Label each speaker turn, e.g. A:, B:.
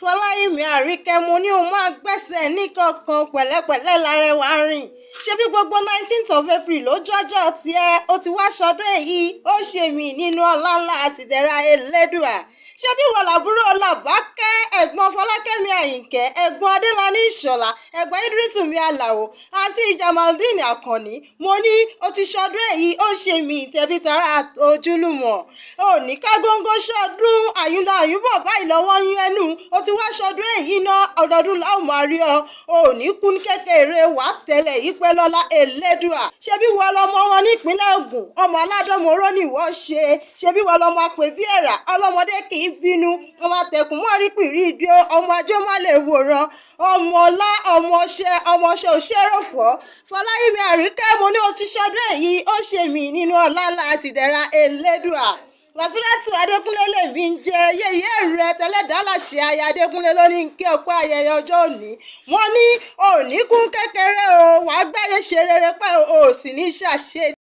A: Fọláyìmí Àríkẹ́ mo ní o máa gbẹ́sẹ̀ níkọ̀ọ̀kan pẹ̀lẹ́pẹ̀lẹ́ lárẹwà rìn. Ṣebí gbogbo 19th of April ló jọ́jọ́ tiẹ̀ ó ti wá ṣọdún èyí ó ṣe mí nínú ọlá ńlá àti ìdẹ̀ra Elédùà. Ṣebí wọ́n làbúrò Làbákẹ́ ẹ̀gbọ́n Fọlákẹ́mi Àyìnkẹ́ ẹ̀gbọ́n Adélàní Ìṣọ̀lá ẹ̀gbọ́n Idris mi Àlàó àti Jamaldeen Àkànní mo ní o ti ṣọdún èyí ó ṣe mí tẹ̀bí tará ojúlùmọ̀. Òní ká góńgó ṣọdún àyúnlá àyúbọ̀ báyìí lọ́wọ́ yín ẹnu o ti wá ṣọdún èyí ná ọdọọdún láwọn máa rí ọ. Òní kú ní kékeré wàá tẹ̀lé ìpẹ́ lọ́lá Elédùà. Ṣebí wọ́n lọ́mọ wọn nípínlẹ̀ Ògùn ọmọ aládọ́mọró ni wọ́n ṣe. Ṣebí wọ́n lọ́mọ apè bí ẹ̀rà ọlọ́mọdé kì í bínú ọmọ àtẹ̀kùn mọ́ rí pìrí ìdí ọmọ ajó má lè wòran ọmọ ọlá ọmọọṣẹ́ òṣèròfọ́. Fọláyìmí Àríkẹ́ mo ní o ti ṣọdún èyí ó ṣe mí nínú ọlá ńlá àti ìdẹ̀ra Elédùà. Wàsílátù Adékúnlé lèmi ń jẹ yẹyẹ rẹ tẹlẹdàá láṣẹ aya Adékúnlé lórí nkí ọpẹ ayẹyẹ ọjọ́ òní. Wọ́n ní òní kún kékeré o wàá gbáyé ṣe rere pé o sì ní ṣàṣe.